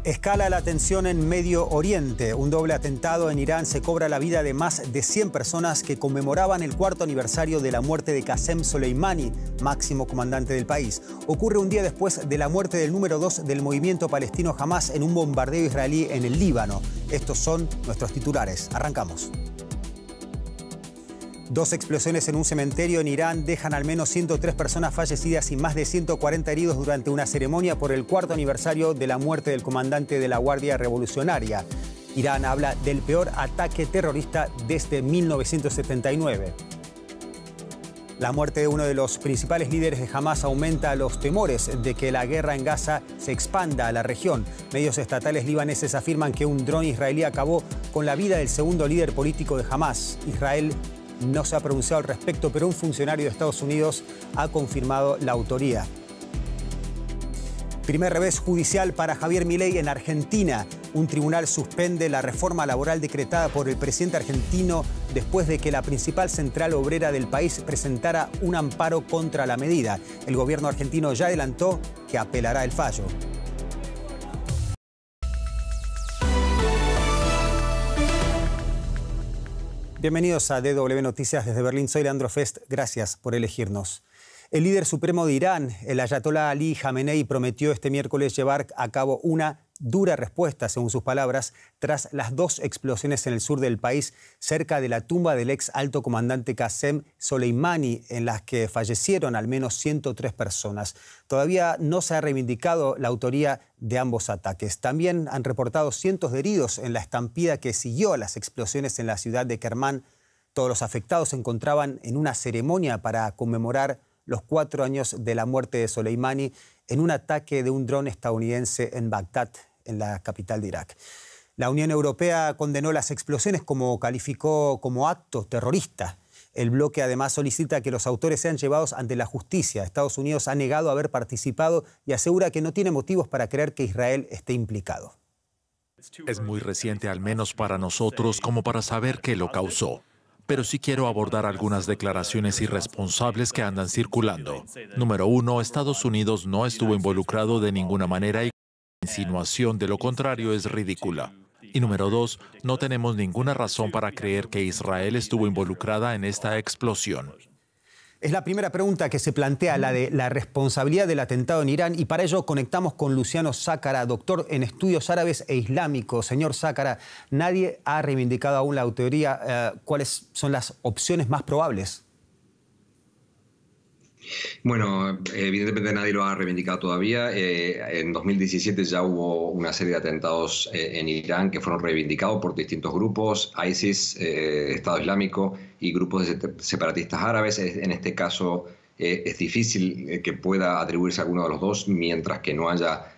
Escala la tensión en Medio Oriente. Un doble atentado en Irán se cobra la vida de más de 100 personas que conmemoraban el cuarto aniversario de la muerte de Qasem Soleimani, máximo comandante del país. Ocurre un día después de la muerte del número 2 del movimiento palestino Hamas en un bombardeo israelí en el Líbano. Estos son nuestros titulares. Arrancamos. 2 explosiones en un cementerio en Irán dejan al menos 103 personas fallecidas y más de 140 heridos durante una ceremonia por el cuarto aniversario de la muerte del comandante de la Guardia Revolucionaria. Irán habla del peor ataque terrorista desde 1979. La muerte de uno de los principales líderes de Hamas aumenta los temores de que la guerra en Gaza se expanda a la región. Medios estatales libaneses afirman que un dron israelí acabó con la vida del segundo líder político de Hamas. Israel no se ha pronunciado al respecto, pero un funcionario de Estados Unidos ha confirmado la autoría. Primer revés judicial para Javier Milei en Argentina. Un tribunal suspende la reforma laboral decretada por el presidente argentino después de que la principal central obrera del país presentara un amparo contra la medida. El gobierno argentino ya adelantó que apelará el fallo. Bienvenidos a DW Noticias desde Berlín. Soy Leandro Fest. Gracias por elegirnos. El líder supremo de Irán, el ayatolá Ali Jamenei, prometió este miércoles llevar a cabo una dura respuesta, según sus palabras, tras las 2 explosiones en el sur del país, cerca de la tumba del ex alto comandante Qasem Soleimani, en las que fallecieron al menos 103 personas. Todavía no se ha reivindicado la autoría de ambos ataques. También han reportado cientos de heridos en la estampida que siguió a las explosiones en la ciudad de Kermán. Todos los afectados se encontraban en una ceremonia para conmemorar los 4 años de la muerte de Soleimani en un ataque de un dron estadounidense en Bagdad, en la capital de Irak. La Unión Europea condenó las explosiones, como calificó como acto terrorista. El bloque además solicita que los autores sean llevados ante la justicia. Estados Unidos ha negado haber participado y asegura que no tiene motivos para creer que Israel esté implicado. Es muy reciente, al menos para nosotros, como para saber qué lo causó. Pero sí quiero abordar algunas declaraciones irresponsables que andan circulando. Número 1, Estados Unidos no estuvo involucrado de ninguna manera y la insinuación de lo contrario es ridícula. Y número 2, no tenemos ninguna razón para creer que Israel estuvo involucrada en esta explosión. Es la primera pregunta que se plantea, la de la responsabilidad del atentado en Irán, y para ello conectamos con Luciano Zácara, doctor en estudios árabes e islámicos. Señor Zácara, nadie ha reivindicado aún la autoría. ¿Cuáles son las opciones más probables? Bueno, evidentemente nadie lo ha reivindicado todavía. En 2017 ya hubo una serie de atentados en Irán que fueron reivindicados por distintos grupos, ISIS, Estado Islámico y grupos de separatistas árabes. En este caso es difícil que pueda atribuirse a alguno de los dos, mientras que no haya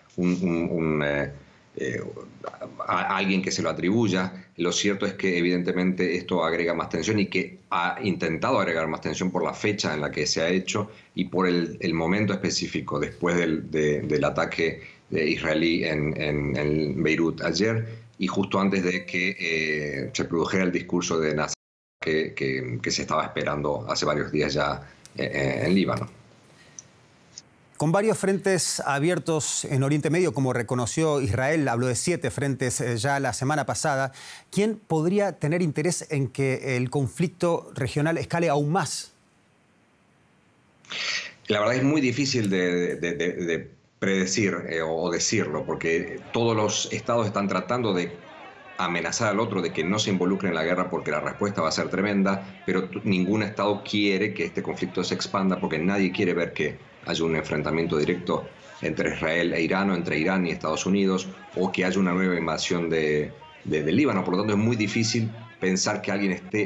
alguien que se lo atribuya. Lo cierto es que evidentemente esto agrega más tensión y que ha intentado agregar más tensión por la fecha en la que se ha hecho y por el momento específico después del ataque israelí en Beirut ayer y justo antes de que se produjera el discurso de Nasser que se estaba esperando hace varios días ya en Líbano. Con varios frentes abiertos en Oriente Medio, como reconoció Israel, habló de 7 frentes ya la semana pasada, ¿quién podría tener interés en que el conflicto regional escale aún más? La verdad es muy difícil de predecir o decirlo, porque todos los estados están tratando de amenazar al otro de que no se involucre en la guerra porque la respuesta va a ser tremenda, pero ningún estado quiere que este conflicto se expanda porque nadie quiere ver que haya un enfrentamiento directo entre Israel e Irán o entre Irán y Estados Unidos o que haya una nueva invasión del Líbano. Por lo tanto, es muy difícil pensar que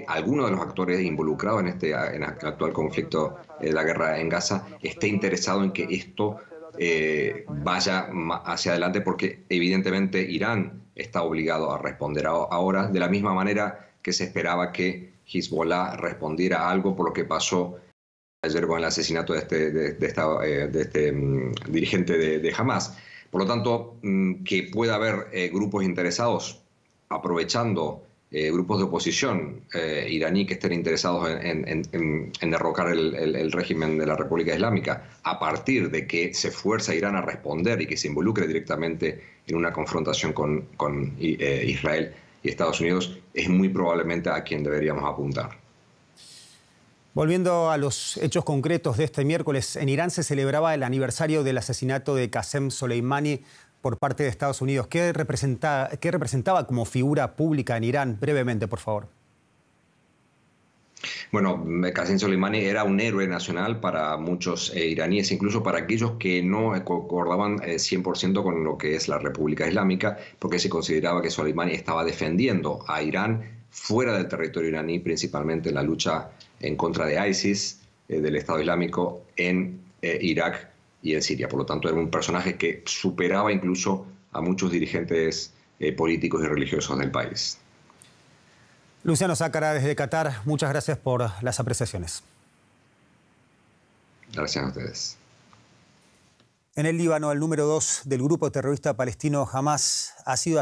alguno de los actores involucrados en el actual conflicto de la guerra en Gaza esté interesado en que esto vaya hacia adelante, porque evidentemente Irán está obligado a responder ahora, de la misma manera que se esperaba que Hezbollah respondiera a algo por lo que pasó ayer con el asesinato de este dirigente de Hamas. Por lo tanto, que pueda haber grupos interesados aprovechando grupos de oposición iraní que estén interesados en derrocar el régimen de la República Islámica, a partir de que se fuerza a Irán a responder y que se involucre directamente en una confrontación con Israel y Estados Unidos, es muy probablemente a quien deberíamos apuntar. Volviendo a los hechos concretos de este miércoles, en Irán se celebraba el aniversario del asesinato de Qasem Soleimani por parte de Estados Unidos. ¿Qué representaba como figura pública en Irán? Brevemente, por favor. Bueno, Qasem Soleimani era un héroe nacional para muchos iraníes, incluso para aquellos que no concordaban 100% con lo que es la República Islámica, porque se consideraba que Soleimani estaba defendiendo a Irán fuera del territorio iraní, principalmente en la lucha en contra de ISIS, del Estado Islámico, en Irak y en Siria. Por lo tanto, era un personaje que superaba incluso a muchos dirigentes políticos y religiosos del país. Luciano Zácara, desde Qatar, muchas gracias por las apreciaciones. Gracias a ustedes. En el Líbano, el número 2 del grupo terrorista palestino Hamas ha sido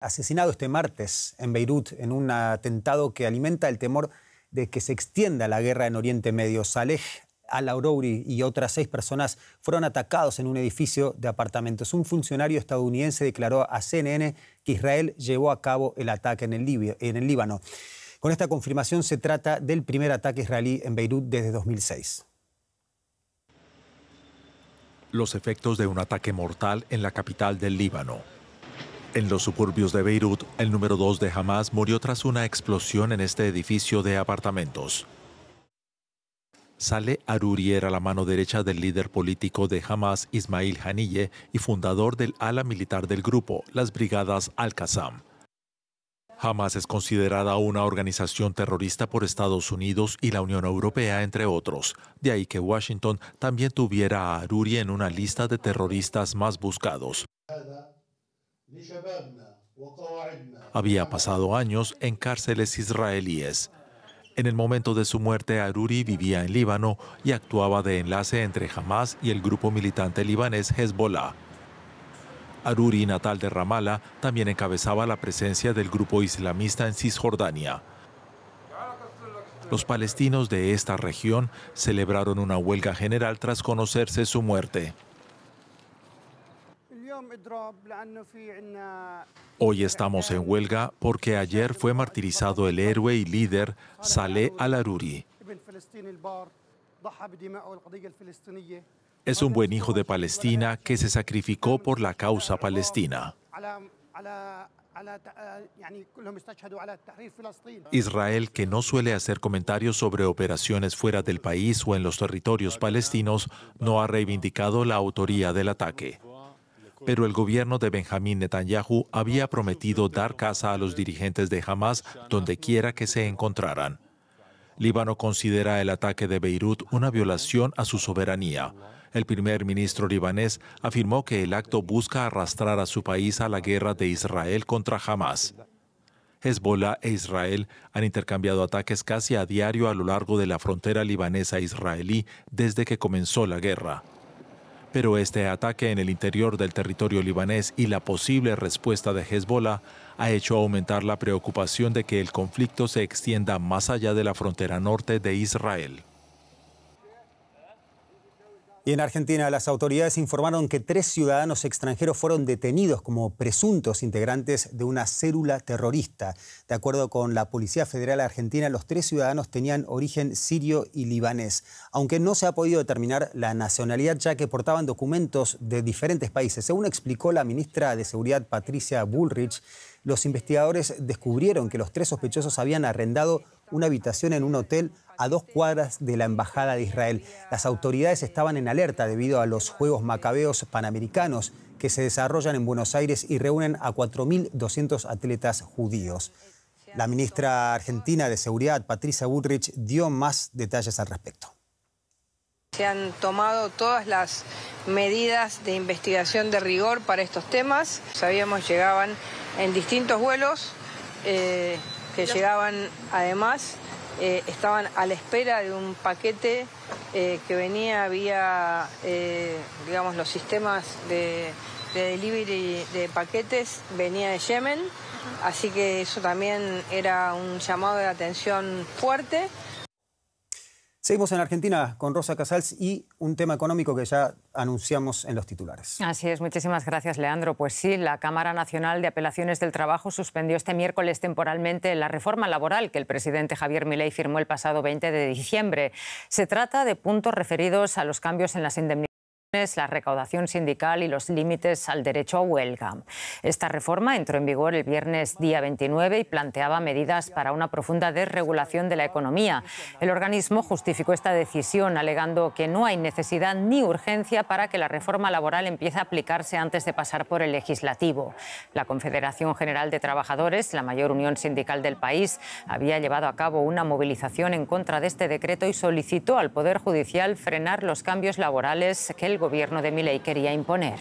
asesinado este martes en Beirut en un atentado que alimenta el temor de que se extienda la guerra en Oriente Medio. Saleh al-Arouri y otras 6 personas fueron atacados en un edificio de apartamentos. Un funcionario estadounidense declaró a CNN que Israel llevó a cabo el ataque en el Líbano. Con esta confirmación se trata del primer ataque israelí en Beirut desde 2006. Los efectos de un ataque mortal en la capital del Líbano. En los suburbios de Beirut, el número 2 de Hamas murió tras una explosión en este edificio de apartamentos. Saleh Arouri era la mano derecha del líder político de Hamas, Ismail Haniyeh, y fundador del ala militar del grupo, las Brigadas Al-Qassam. Hamas es considerada una organización terrorista por Estados Unidos y la Unión Europea, entre otros. De ahí que Washington también tuviera a Arouri en una lista de terroristas más buscados. Había pasado años en cárceles israelíes. En el momento de su muerte, Arouri vivía en Líbano y actuaba de enlace entre Hamas y el grupo militante libanés Hezbollah. Arouri, natal de Ramallah, también encabezaba la presencia del grupo islamista en Cisjordania. Los palestinos de esta región celebraron una huelga general tras conocerse su muerte. Hoy estamos en huelga porque ayer fue martirizado el héroe y líder Saleh al-Arouri. Es un buen hijo de Palestina que se sacrificó por la causa palestina. Israel, que no suele hacer comentarios sobre operaciones fuera del país o en los territorios palestinos, no ha reivindicado la autoría del ataque. Pero el gobierno de Benjamín Netanyahu había prometido dar caza a los dirigentes de Hamas donde quiera que se encontraran. Líbano considera el ataque de Beirut una violación a su soberanía. El primer ministro libanés afirmó que el acto busca arrastrar a su país a la guerra de Israel contra Hamas. Hezbollah e Israel han intercambiado ataques casi a diario a lo largo de la frontera libanesa-israelí desde que comenzó la guerra. Pero este ataque en el interior del territorio libanés y la posible respuesta de Hezbollah ha hecho aumentar la preocupación de que el conflicto se extienda más allá de la frontera norte de Israel. Y en Argentina, las autoridades informaron que 3 ciudadanos extranjeros fueron detenidos como presuntos integrantes de una célula terrorista. De acuerdo con la Policía Federal Argentina, los 3 ciudadanos tenían origen sirio y libanés, aunque no se ha podido determinar la nacionalidad ya que portaban documentos de diferentes países. Según explicó la ministra de Seguridad Patricia Bullrich, los investigadores descubrieron que los 3 sospechosos habían arrendado una habitación en un hotel a 2 cuadras de la Embajada de Israel. Las autoridades estaban en alerta debido a los Juegos Macabeos Panamericanos que se desarrollan en Buenos Aires y reúnen a 4.200 atletas judíos. La ministra argentina de Seguridad, Patricia Bullrich, dio más detalles al respecto. Se han tomado todas las medidas de investigación de rigor para estos temas. Sabíamos que llegaban en distintos vuelos, que llegaban además, estaban a la espera de un paquete que venía vía, digamos, los sistemas de de delivery de paquetes venía de Yemen, así que eso también era un llamado de atención fuerte. Seguimos en Argentina con Rosa Casals y un tema económico que ya anunciamos en los titulares. Así es, muchísimas gracias, Leandro. Pues sí, la Cámara Nacional de Apelaciones del Trabajo suspendió este miércoles temporalmente la reforma laboral que el presidente Javier Milei firmó el pasado 20 de diciembre. Se trata de puntos referidos a los cambios en las indemnizaciones, la recaudación sindical y los límites al derecho a huelga. Esta reforma entró en vigor el viernes día 29 y planteaba medidas para una profunda desregulación de la economía. El organismo justificó esta decisión alegando que no hay necesidad ni urgencia para que la reforma laboral empiece a aplicarse antes de pasar por el legislativo. La Confederación General de Trabajadores, la mayor unión sindical del país, había llevado a cabo una movilización en contra de este decreto y solicitó al Poder Judicial frenar los cambios laborales que el gobierno de Milei quería imponer.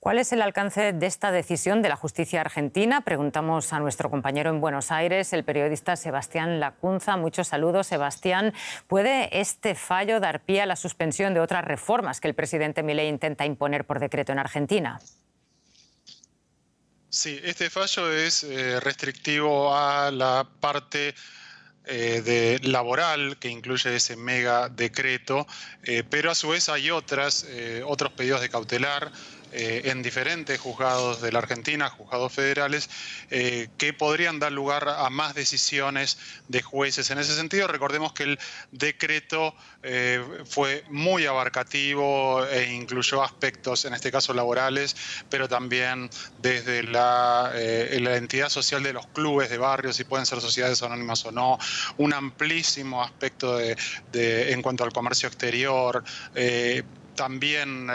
¿Cuál es el alcance de esta decisión de la justicia argentina? Preguntamos a nuestro compañero en Buenos Aires, el periodista Sebastián Lacunza. Muchos saludos, Sebastián. ¿Puede este fallo dar pie a la suspensión de otras reformas que el presidente Milei intenta imponer por decreto en Argentina? Sí, este fallo es restrictivo a la parte de laboral que incluye ese mega decreto, pero a su vez hay otros pedidos de cautelar en diferentes juzgados de la Argentina, juzgados federales, que podrían dar lugar a más decisiones de jueces. En ese sentido, recordemos que el decreto fue muy abarcativo e incluyó aspectos, en este caso laborales, pero también desde la entidad social de los clubes de barrios, si pueden ser sociedades anónimas o no, un amplísimo aspecto en cuanto al comercio exterior, también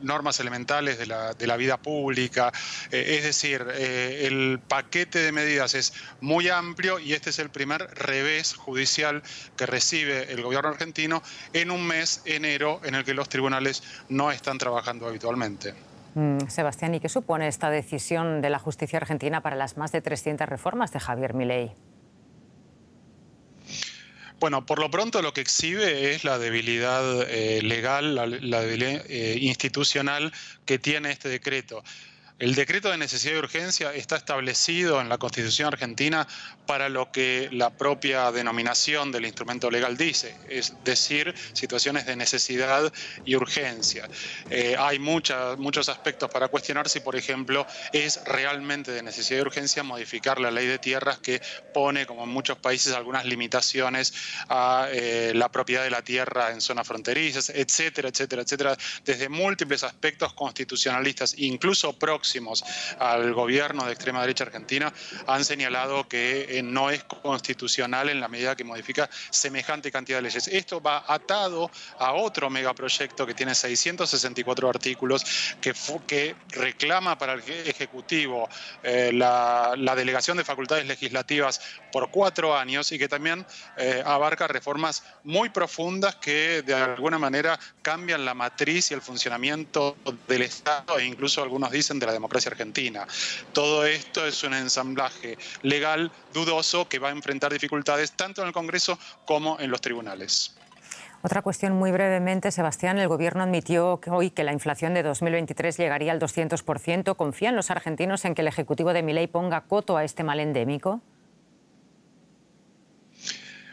normas elementales de la vida pública. Es decir, el paquete de medidas es muy amplio y este es el primer revés judicial que recibe el gobierno argentino en un mes, enero, en el que los tribunales no están trabajando habitualmente. Sebastián, ¿y qué supone esta decisión de la justicia argentina para las más de 300 reformas de Javier Milei? Bueno, por lo pronto lo que exhibe es la debilidad legal, la debilidad institucional que tiene este decreto. El decreto de necesidad y urgencia está establecido en la Constitución argentina para lo que la propia denominación del instrumento legal dice, es decir, situaciones de necesidad y urgencia. Hay muchos aspectos para cuestionar si, por ejemplo, es realmente de necesidad y urgencia modificar la ley de tierras que pone, como en muchos países, algunas limitaciones a la propiedad de la tierra en zonas fronterizas, etcétera, etcétera, etcétera, desde múltiples aspectos constitucionalistas, incluso próximos al gobierno de extrema derecha argentina, han señalado que no es constitucional en la medida que modifica semejante cantidad de leyes. Esto va atado a otro megaproyecto que tiene 664 artículos que reclama para el Ejecutivo la delegación de facultades legislativas por 4 años y que también abarca reformas muy profundas que de alguna manera cambian la matriz y el funcionamiento del Estado e incluso algunos dicen de la democracia argentina. Todo esto es un ensamblaje legal dudoso que va a enfrentar dificultades tanto en el Congreso como en los tribunales. Otra cuestión muy brevemente, Sebastián. El Gobierno admitió hoy que la inflación de 2023 llegaría al 200%. ¿Confían los argentinos en que el Ejecutivo de Milei ponga coto a este mal endémico?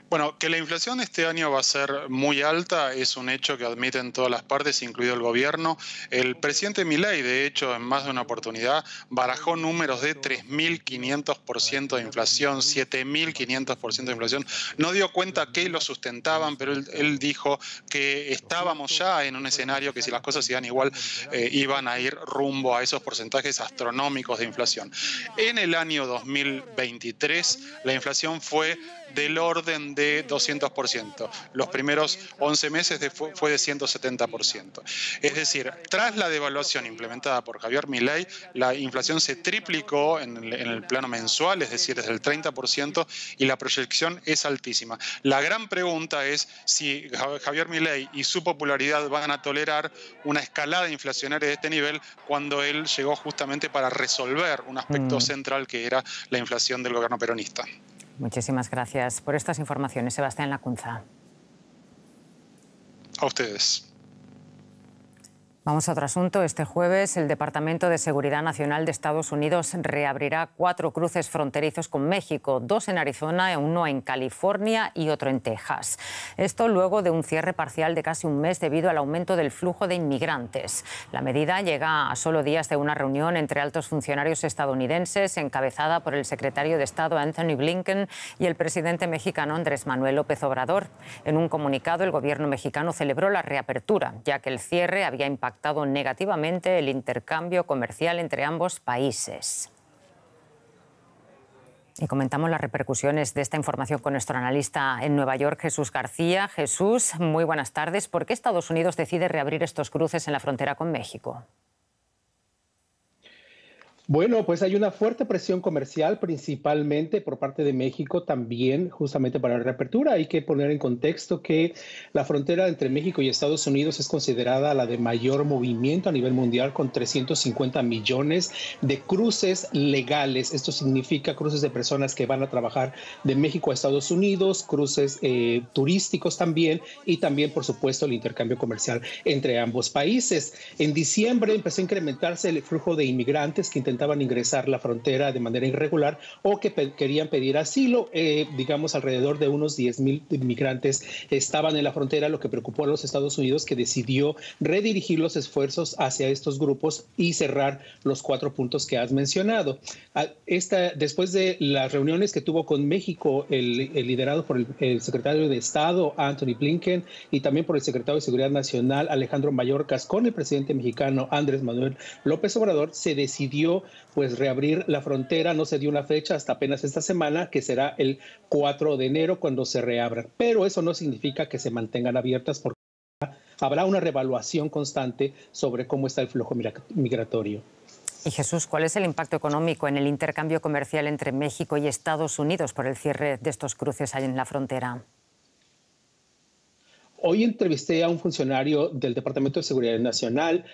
Bueno, que la inflación este año va a ser muy alta es un hecho que admiten todas las partes, incluido el gobierno. El presidente Milei, de hecho, en más de una oportunidad, barajó números de 3.500% de inflación, 7.500% de inflación. No dio cuenta que lo sustentaban, pero él dijo que estábamos ya en un escenario que si las cosas iban igual, iban a ir rumbo a esos porcentajes astronómicos de inflación. En el año 2023, la inflación fue del orden de 200%. Los primeros 11 meses fue de 170%. Es decir, tras la devaluación implementada por Javier Milei, la inflación se triplicó en el plano mensual, es decir, desde el 30%, y la proyección es altísima. La gran pregunta es si Javier Milei y su popularidad van a tolerar una escalada inflacionaria de este nivel cuando él llegó justamente para resolver un aspecto central que era la inflación del gobierno peronista. Muchísimas gracias por estas informaciones, Sebastián Lacunza. A ustedes. Vamos a otro asunto. Este jueves, el Departamento de Seguridad Nacional de Estados Unidos reabrirá 4 cruces fronterizos con México, 2 en Arizona, 1 en California y otro en Texas. Esto luego de un cierre parcial de casi un mes debido al aumento del flujo de inmigrantes. La medida llega a solo días de una reunión entre altos funcionarios estadounidenses encabezada por el secretario de Estado Antony Blinken y el presidente mexicano Andrés Manuel López Obrador. En un comunicado, el gobierno mexicano celebró la reapertura, ya que el cierre había impactado negativamente el intercambio comercial entre ambos países. Y comentamos las repercusiones de esta información con nuestro analista en Nueva York, Jesús García. Jesús, muy buenas tardes. ¿Por qué Estados Unidos decide reabrir estos cruces en la frontera con México? Bueno, pues hay una fuerte presión comercial, principalmente por parte de México, también justamente para la reapertura. Hay que poner en contexto que la frontera entre México y Estados Unidos es considerada la de mayor movimiento a nivel mundial, con 350 millones de cruces legales. Esto significa cruces de personas que van a trabajar de México a Estados Unidos, cruces turísticos también, y también, por supuesto, el intercambio comercial entre ambos países. En diciembre empezó a incrementarse el flujo de inmigrantes que intentaban ingresar la frontera de manera irregular o que querían pedir asilo. Digamos, alrededor de unos 10,000 inmigrantes estaban en la frontera, lo que preocupó a los Estados Unidos, que decidió redirigir los esfuerzos hacia estos grupos y cerrar los 4 puntos que has mencionado. Después de las reuniones que tuvo con México, el liderado por el secretario de Estado, Antony Blinken, y también por el secretario de Seguridad Nacional, Alejandro Mayorkas, con el presidente mexicano, Andrés Manuel López Obrador, se decidió pues reabrir la frontera. No se dio una fecha hasta apenas esta semana, que será el 4 de enero cuando se reabran. Pero eso no significa que se mantengan abiertas, porque habrá una reevaluación constante sobre cómo está el flujo migratorio. Y Jesús, ¿cuál es el impacto económico en el intercambio comercial entre México y Estados Unidos por el cierre de estos cruces ahí en la frontera? Hoy entrevisté a un funcionario del Departamento de Seguridad Nacional,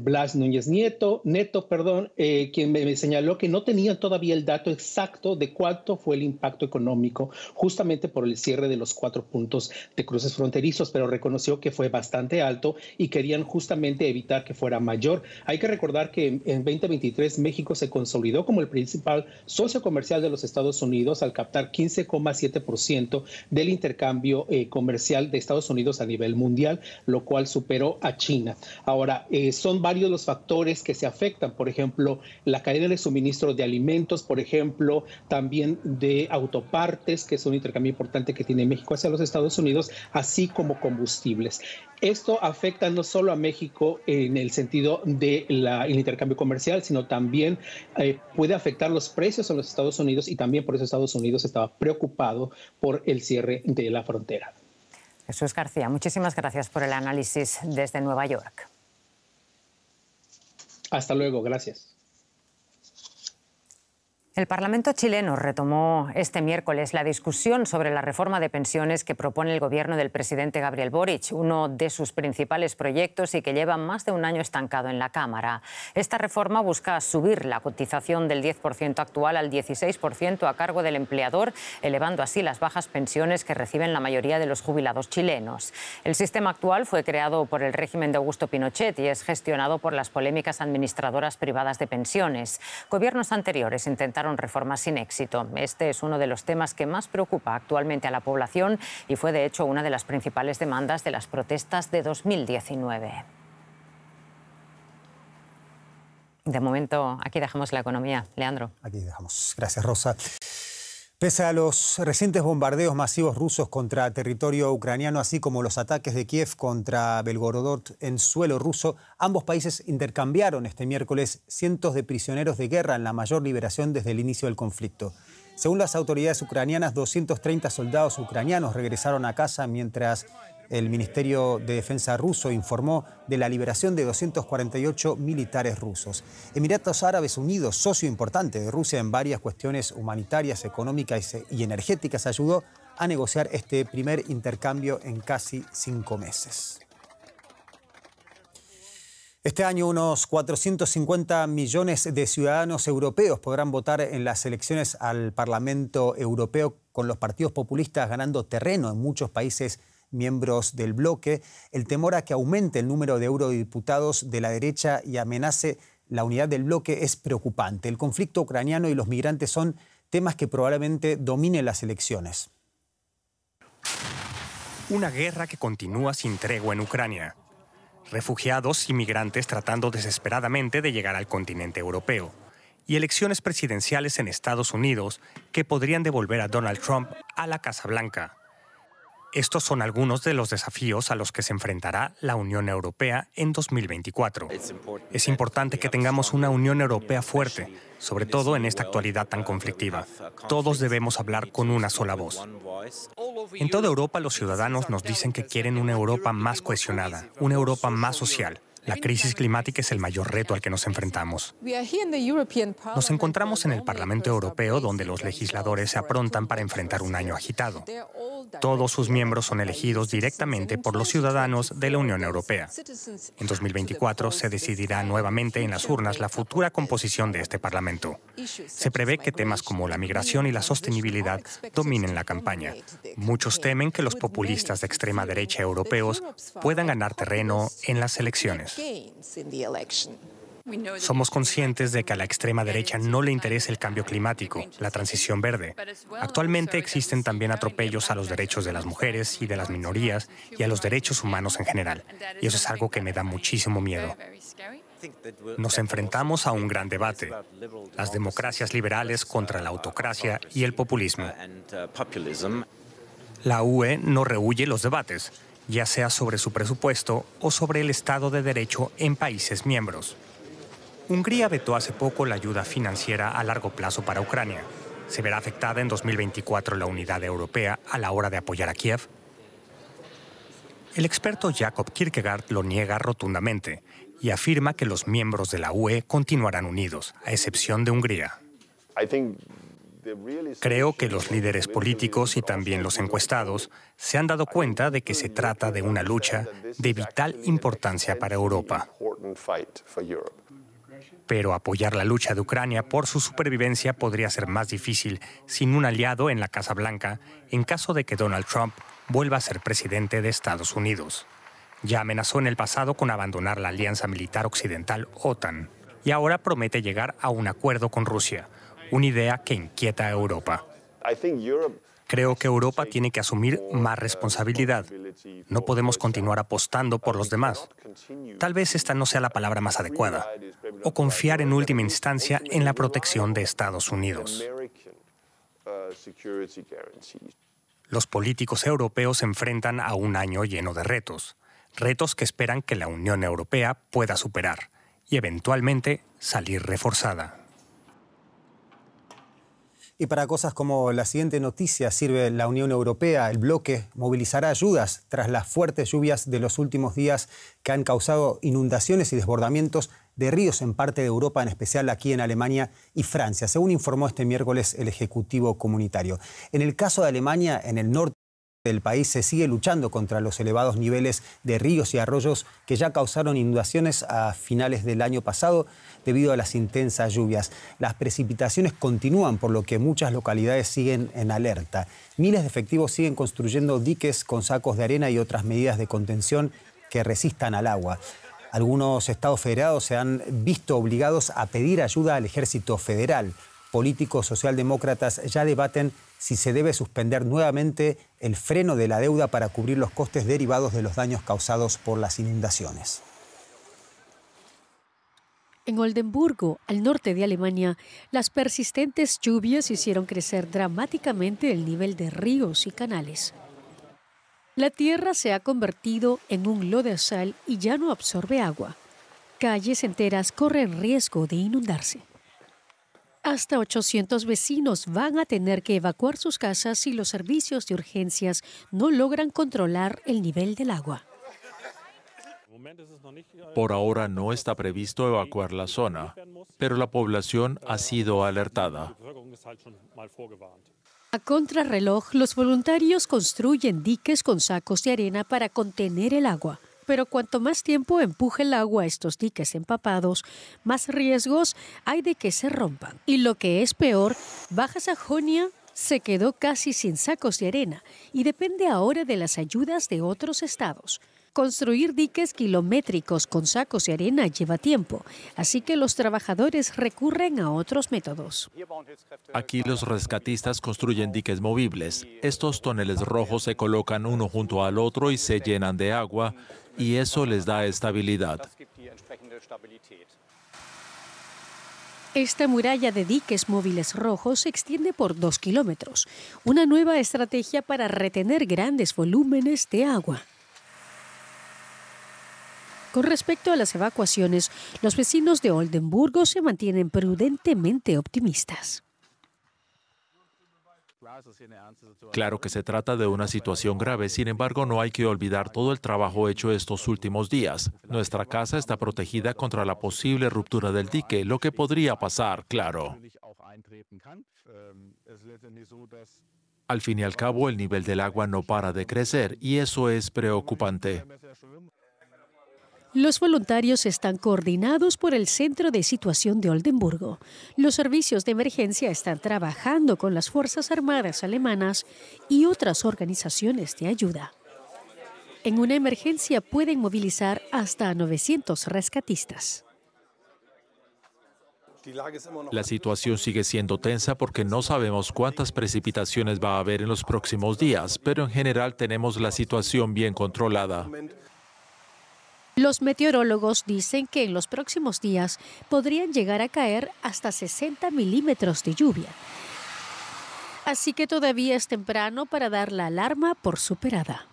Blas Núñez Neto, quien me señaló que no tenían todavía el dato exacto de cuánto fue el impacto económico, justamente por el cierre de los 4 puntos de cruces fronterizos, pero reconoció que fue bastante alto y querían justamente evitar que fuera mayor. Hay que recordar que en 2023 México se consolidó como el principal socio comercial de los Estados Unidos al captar 15,7% del intercambio comercial de Estados Unidos a nivel mundial, lo cual superó a China. Ahora, son varios los factores que se afectan, por ejemplo, la cadena de suministro de alimentos, por ejemplo, también de autopartes, que es un intercambio importante que tiene México hacia los Estados Unidos, así como combustibles. Esto afecta no solo a México en el sentido del intercambio comercial, sino también puede afectar los precios en los Estados Unidos, y también por eso Estados Unidos estaba preocupado por el cierre de la frontera. Jesús García, muchísimas gracias por el análisis desde Nueva York. Hasta luego, gracias. El Parlamento chileno retomó este miércoles la discusión sobre la reforma de pensiones que propone el gobierno del presidente Gabriel Boric, uno de sus principales proyectos y que lleva más de un año estancado en la Cámara. Esta reforma busca subir la cotización del 10% actual al 16% a cargo del empleador, elevando así las bajas pensiones que reciben la mayoría de los jubilados chilenos. El sistema actual fue creado por el régimen de Augusto Pinochet y es gestionado por las polémicas administradoras privadas de pensiones. Gobiernos anteriores intentaron reformas sin éxito. Este es uno de los temas que más preocupa actualmente a la población y fue de hecho una de las principales demandas de las protestas de 2019. De momento, aquí dejamos la economía. Leandro. Aquí dejamos. Gracias, Rosa. Pese a los recientes bombardeos masivos rusos contra territorio ucraniano, así como los ataques de Kiev contra Belgorod en suelo ruso, ambos países intercambiaron este miércoles cientos de prisioneros de guerra en la mayor liberación desde el inicio del conflicto. Según las autoridades ucranianas, 230 soldados ucranianos regresaron a casa, mientras el Ministerio de Defensa ruso informó de la liberación de 248 militares rusos. Emiratos Árabes Unidos, socio importante de Rusia en varias cuestiones humanitarias, económicas y energéticas, ayudó a negociar este primer intercambio en casi 5 meses. Este año unos 450 millones de ciudadanos europeos podrán votar en las elecciones al Parlamento Europeo, con los partidos populistas ganando terreno en muchos países miembros del bloque. El temor a que aumente el número de eurodiputados de la derecha y amenace la unidad del bloque es preocupante. El conflicto ucraniano y los migrantes son temas que probablemente dominen las elecciones. Una guerra que continúa sin tregua en Ucrania. Refugiados y migrantes tratando desesperadamente de llegar al continente europeo. Y elecciones presidenciales en Estados Unidos que podrían devolver a Donald Trump a la Casa Blanca. Estos son algunos de los desafíos a los que se enfrentará la Unión Europea en 2024. Es importante que tengamos una Unión Europea fuerte, sobre todo en esta actualidad tan conflictiva. Todos debemos hablar con una sola voz. En toda Europa, los ciudadanos nos dicen que quieren una Europa más cohesionada, una Europa más social. La crisis climática es el mayor reto al que nos enfrentamos. Nos encontramos en el Parlamento Europeo, donde los legisladores se aprontan para enfrentar un año agitado. Todos sus miembros son elegidos directamente por los ciudadanos de la Unión Europea. En 2024 se decidirá nuevamente en las urnas la futura composición de este Parlamento. Se prevé que temas como la migración y la sostenibilidad dominen la campaña. Muchos temen que los populistas de extrema derecha europeos puedan ganar terreno en las elecciones. Somos conscientes de que a la extrema derecha no le interesa el cambio climático, la transición verde. Actualmente existen también atropellos a los derechos de las mujeres y de las minorías y a los derechos humanos en general. Y eso es algo que me da muchísimo miedo. Nos enfrentamos a un gran debate: las democracias liberales contra la autocracia y el populismo. La UE no rehúye los debates, ya sea sobre su presupuesto o sobre el Estado de Derecho en países miembros. Hungría vetó hace poco la ayuda financiera a largo plazo para Ucrania. ¿Se verá afectada en 2024 la unidad europea a la hora de apoyar a Kiev? El experto Jakob Kierkegaard lo niega rotundamente y afirma que los miembros de la UE continuarán unidos, a excepción de Hungría. Creo que los líderes políticos y también los encuestados se han dado cuenta de que se trata de una lucha de vital importancia para Europa. Pero apoyar la lucha de Ucrania por su supervivencia podría ser más difícil sin un aliado en la Casa Blanca en caso de que Donald Trump vuelva a ser presidente de Estados Unidos. Ya amenazó en el pasado con abandonar la alianza militar occidental OTAN y ahora promete llegar a un acuerdo con Rusia, una idea que inquieta a Europa. Creo que Europa tiene que asumir más responsabilidad. No podemos continuar apostando por los demás. Tal vez esta no sea la palabra más adecuada. O confiar en última instancia en la protección de Estados Unidos. Los políticos europeos se enfrentan a un año lleno de retos. Retos que esperan que la Unión Europea pueda superar y eventualmente salir reforzada. Y para cosas como la siguiente noticia sirve la Unión Europea. El bloque movilizará ayudas tras las fuertes lluvias de los últimos días que han causado inundaciones y desbordamientos de ríos en parte de Europa, en especial aquí en Alemania y Francia, según informó este miércoles el Ejecutivo Comunitario. En el caso de Alemania, en el norte del país se sigue luchando contra los elevados niveles de ríos y arroyos que ya causaron inundaciones a finales del año pasado debido a las intensas lluvias. Las precipitaciones continúan, por lo que muchas localidades siguen en alerta. Miles de efectivos siguen construyendo diques con sacos de arena y otras medidas de contención que resistan al agua. Algunos estados federados se han visto obligados a pedir ayuda al ejército federal. Políticos socialdemócratas ya debaten si se debe suspender nuevamente el freno de la deuda para cubrir los costes derivados de los daños causados por las inundaciones. En Oldenburgo, al norte de Alemania, las persistentes lluvias hicieron crecer dramáticamente el nivel de ríos y canales. La tierra se ha convertido en un lodazal y ya no absorbe agua. Calles enteras corren riesgo de inundarse. Hasta 800 vecinos van a tener que evacuar sus casas si los servicios de urgencias no logran controlar el nivel del agua. Por ahora no está previsto evacuar la zona, pero la población ha sido alertada. A contrarreloj, los voluntarios construyen diques con sacos de arena para contener el agua. Pero cuanto más tiempo empuje el agua a estos diques empapados, más riesgos hay de que se rompan. Y lo que es peor, Baja Sajonia se quedó casi sin sacos de arena y depende ahora de las ayudas de otros estados. Construir diques kilométricos con sacos de arena lleva tiempo, así que los trabajadores recurren a otros métodos. Aquí los rescatistas construyen diques movibles. Estos toneles rojos se colocan uno junto al otro y se llenan de agua, y eso les da estabilidad. Esta muralla de diques móviles rojos se extiende por 2 kilómetros, una nueva estrategia para retener grandes volúmenes de agua. Con respecto a las evacuaciones, los vecinos de Oldenburgo se mantienen prudentemente optimistas. Claro que se trata de una situación grave, sin embargo, no hay que olvidar todo el trabajo hecho estos últimos días. Nuestra casa está protegida contra la posible ruptura del dique, lo que podría pasar, claro. Al fin y al cabo, el nivel del agua no para de crecer y eso es preocupante. Los voluntarios están coordinados por el Centro de Situación de Oldenburgo. Los servicios de emergencia están trabajando con las Fuerzas Armadas alemanas y otras organizaciones de ayuda. En una emergencia pueden movilizar hasta 900 rescatistas. La situación sigue siendo tensa porque no sabemos cuántas precipitaciones va a haber en los próximos días, pero en general tenemos la situación bien controlada. Los meteorólogos dicen que en los próximos días podrían llegar a caer hasta 60 milímetros de lluvia. Así que todavía es temprano para dar la alarma por superada.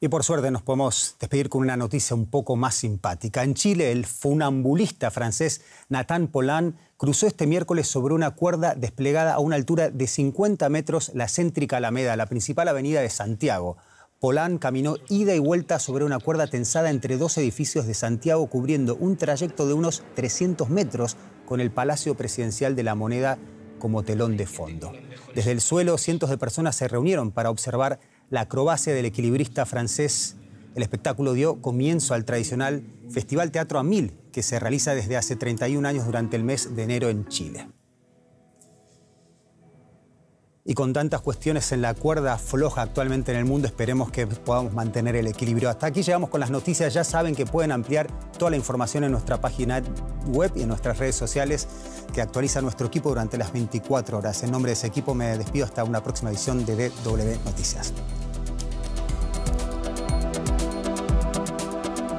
Y por suerte nos podemos despedir con una noticia un poco más simpática. En Chile, el funambulista francés Nathan Polan cruzó este miércoles sobre una cuerda desplegada a una altura de 50 metros la céntrica Alameda, la principal avenida de Santiago. Polan caminó ida y vuelta sobre una cuerda tensada entre 2 edificios de Santiago, cubriendo un trayecto de unos 300 metros con el Palacio Presidencial de la Moneda como telón de fondo. Desde el suelo, cientos de personas se reunieron para observar la acrobacia del equilibrista francés. El espectáculo dio comienzo al tradicional Festival Teatro a 1000, que se realiza desde hace 31 años durante el mes de enero en Chile. Y con tantas cuestiones en la cuerda floja actualmente en el mundo, esperemos que podamos mantener el equilibrio. Hasta aquí llegamos con las noticias. Ya saben que pueden ampliar toda la información en nuestra página web y en nuestras redes sociales que actualiza nuestro equipo durante las 24 horas. En nombre de ese equipo me despido hasta una próxima edición de DW Noticias.